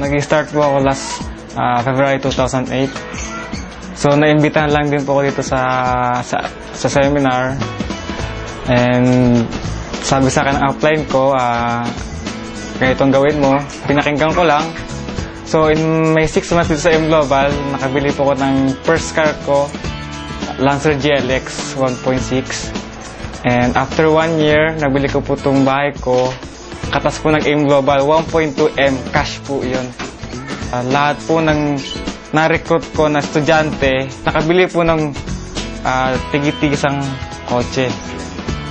Nag-start po ako last February 2008. So, naimbitahan lang din po ako dito sa seminar. And sabi sa akin ang upline ko, ganitong gawin mo. Pinakinggan ko lang. So, in may 6 months dito sa M Global, nakabili po ko ng first car ko, Lancer GLX 1.6. And after 1 year, nabili ko po itong bahay ko. Katas po ng M Global, 1.2M, cash po yun. Lahat po ng na-recruit ko na estudyante, nakabili po ng tigit-tigisang kotse.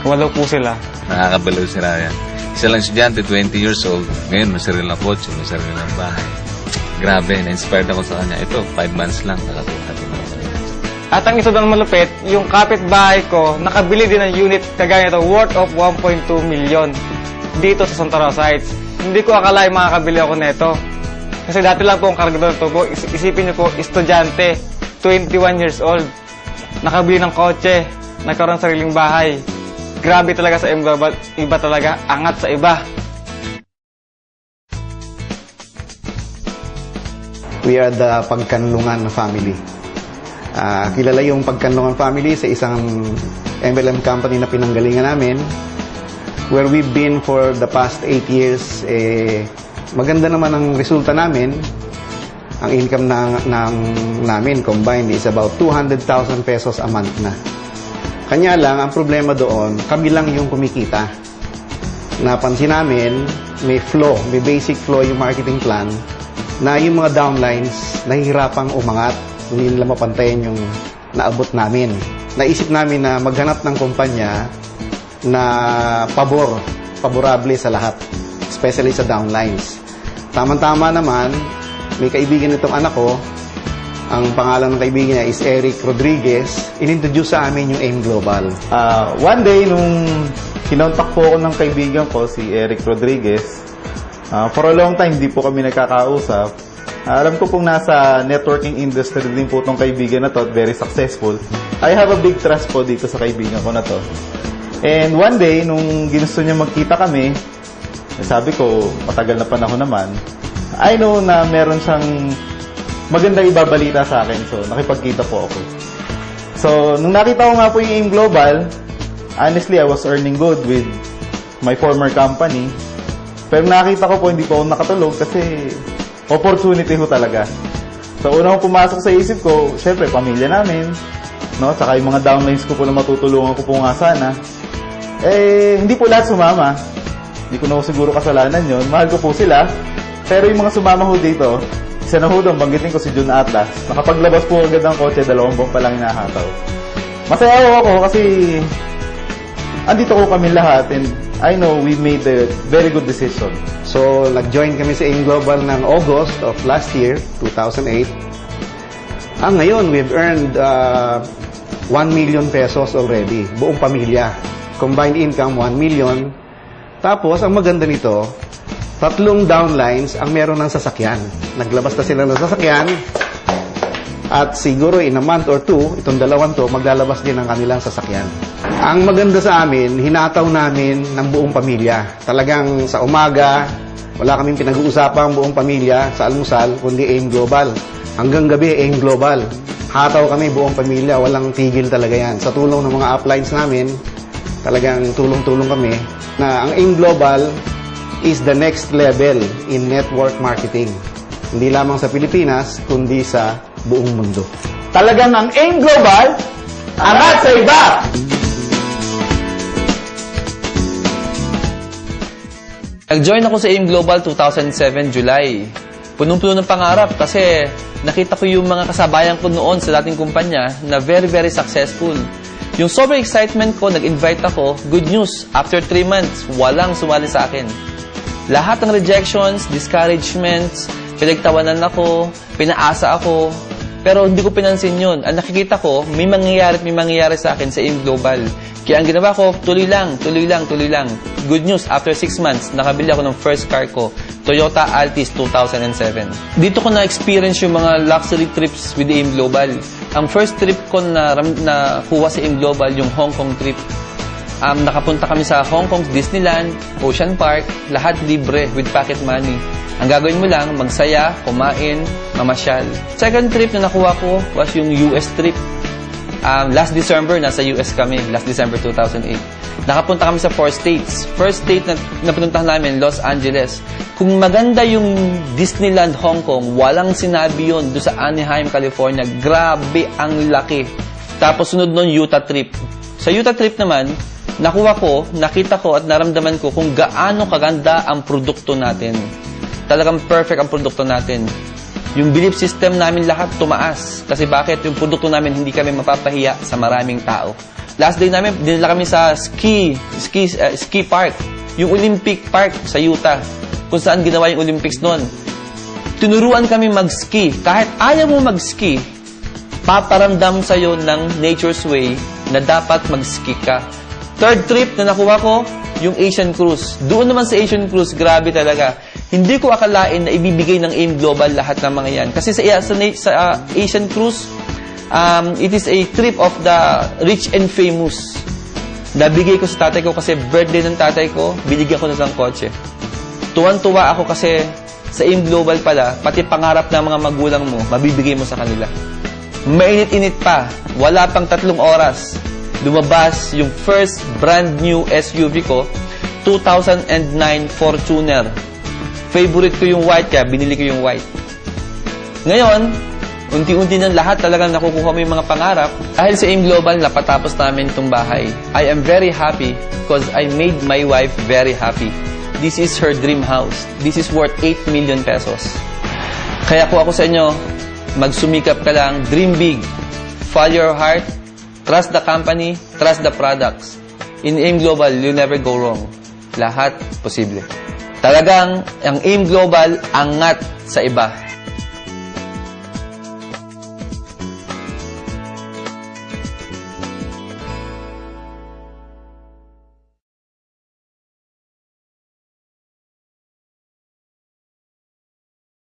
8 po sila. Nakakabalaw sila yan. Isa lang estudyante, 20 years old. Ngayon, may sarili ng kotse, may sarili ng bahay. Grabe, na-inspired ako sa kanya. Ito, 5 months lang, nakatuhat na. At ang isa doon malupit, yung kapitbahay ko, nakabili din ng unit kagaya nito, worth of 1.2 million dito sa Santa Rosa Heights. Hindi ko akalain makakabili ako nito. Kasi dati lang po ang karga doon ko. Isipin niyo po, estudyante, 21 years old, nakabili ng kotse, nagkaroon ng sariling bahay. Grabe talaga sa M Global, iba talaga, angat sa iba. We are the Pagkanlungan family. Kilala yung Pagkanlungan family sa isang MLM company na pinanggalingan namin, where we've been for the past 8 years. Maganda naman ang resulta namin. Ang income namin combined is about 200,000 pesos a month na. Kanya lang, ang problema doon, kami lang yung kumikita. Napansin namin, may basic flow yung marketing plan, na yung mga downlines, nahihirapang umangat. Hindi nila mapantayan yung naabot namin. Naisip namin na maghanap ng kumpanya na paborable sa lahat, especially sa downlines. Tama-tama naman, may kaibigan nitong anak ko, ang pangalan ng kaibigan niya is Eric Rodriguez. Inintroduce sa amin yung AIM Global. One day, nung kinontak po ako ng kaibigan ko, si Eric Rodriguez, for a long time, hindi po kami nagkakausap. Alam ko pong nasa networking industry din po itong kaibigan na to, very successful. I have a big trust po dito sa kaibigan ko na to. And one day, nung ginusto niya magkita kami, sabi ko, matagal na panahon naman, I know na meron siyang magandang ibabalita sa akin. So, nakipagkita po ako. So, nung nakita ko nga po yung AIM Global, honestly, I was earning good with my former company. Pero nakita ko po, hindi po ako nakatulog kasi opportunity ho talaga. So, unang pumasok sa isip ko, syempre, pamilya namin, no? Tsaka yung mga downlines ko po na matutulungan ko po nga sana. Hindi po lahat sumama. Hindi ko na siguro kasalanan yon. Mahal ko po sila. Pero yung mga sumama ho dito, isa na ho doon, banggitin ko si June Atlas. Nakapaglabas po agad ng kotse, 2 buwan pa lang hinahataw. Masaya ako kasi andito ko kami lahat and I know we made a very good decision. So, nag-join kami sa AIM Global ng August of last year, 2008. Ngayon, we've earned 1 million pesos already, buong pamilya. Combined income, 1 million. Tapos, ang maganda nito, 3 downlines ang meron ng sasakyan. Naglabas na sila ng sasakyan. At siguro in a month or 2, itong 2 to, maglalabas din ang kanilang sasakyan. Ang maganda sa amin, hinataw namin ng buong pamilya. Talagang sa umaga, wala kaming pinag-uusapang buong pamilya sa almusal, kundi AIM Global. Hanggang gabi, AIM Global. Hataw kami buong pamilya, walang tigil talaga yan. Sa tulong ng mga uplines namin, talagang tulong-tulong kami na ang AIM Global is the next level in network marketing. Hindi lamang sa Pilipinas, kundi sa buong mundo. Talagang ang AIM Global, angat sa iba! Nag-join ako sa AIM Global 2007 July. Punong-puno ng pangarap kasi nakita ko yung mga kasabayan ko noon sa dating kumpanya na very, very successful. Yung sobrang excitement ko, nag-invite ako, good news, after 3 months, walang sumali sa akin. Lahat ng rejections, discouragements, pinagtawanan ako, pinaasa ako, pero hindi ko pinansin yun. Ang nakikita ko, may mangyayari sa akin sa AIM Global. Kaya ang ginawa ko, tuloy lang. Good news, after 6 months, nakabili ako ng first car ko, Toyota Altis 2007. Dito ko na-experience yung mga luxury trips with AIM Global. Ang first trip ko na kuha sa AIM Global, yung Hong Kong trip. Nakapunta kami sa Hong Kong Disneyland, Ocean Park, lahat libre with pocket money. Ang gagawin mo lang, magsaya, kumain, mamasyal. Second trip na nakuha ko was yung US trip. Last December, nasa US kami. Last December 2008. Nakapunta kami sa 4 states. First state na pinuntahan namin, Los Angeles. Kung maganda yung Disneyland Hong Kong, walang sinabi yun doon sa Anaheim, California. Grabe ang laki. Tapos sunod nun, Utah trip. Sa Utah trip naman, nakita ko at naramdaman ko kung gaano kaganda ang produkto natin. Talagang perfect ang produkto natin. Yung belief system namin lahat tumaas. Kasi bakit? Yung produkto namin hindi kami mapapahiya sa maraming tao. Last day namin, dinala kami sa ski park. Yung Olympic Park sa Utah. Kung saan ginawa yung Olympics noon. Tinuruan kami mag-ski. Kahit ayaw mo mag-ski, paparamdam sa'yo ng nature's way na dapat mag-ski ka. Third trip na nakuha ko, yung Asian Cruise. Doon naman sa Asian Cruise, grabe talaga. Hindi ko akalain na ibibigay ng AIM Global lahat ng mga yan. Kasi sa Asian Cruise, it is a trip of the rich and famous. Nabigay ko sa tatay ko kasi birthday ng tatay ko, binigyan ko na ng kotse. Tuwan-tuwa ako kasi sa AIM Global pala, pati pangarap ng mga magulang mo, mabibigay mo sa kanila. Mainit-init pa, wala pang 3 oras. Lumabas yung first brand new SUV ko, 2009 Fortuner. Favorite ko yung white, kaya binili ko yung white. Ngayon, unti-unti ng lahat talagang nakukuha mo yung mga pangarap. Dahil sa AIM Global, napatapos namin itong bahay. I am very happy because I made my wife very happy. This is her dream house. This is worth 8 million pesos. Kaya po ako sa inyo, magsumikap ka lang, dream big, follow your heart, trust the company, trust the products. In AIM Global, you never go wrong. Lahat posible. Talagang, ang AIM Global, angat sa iba.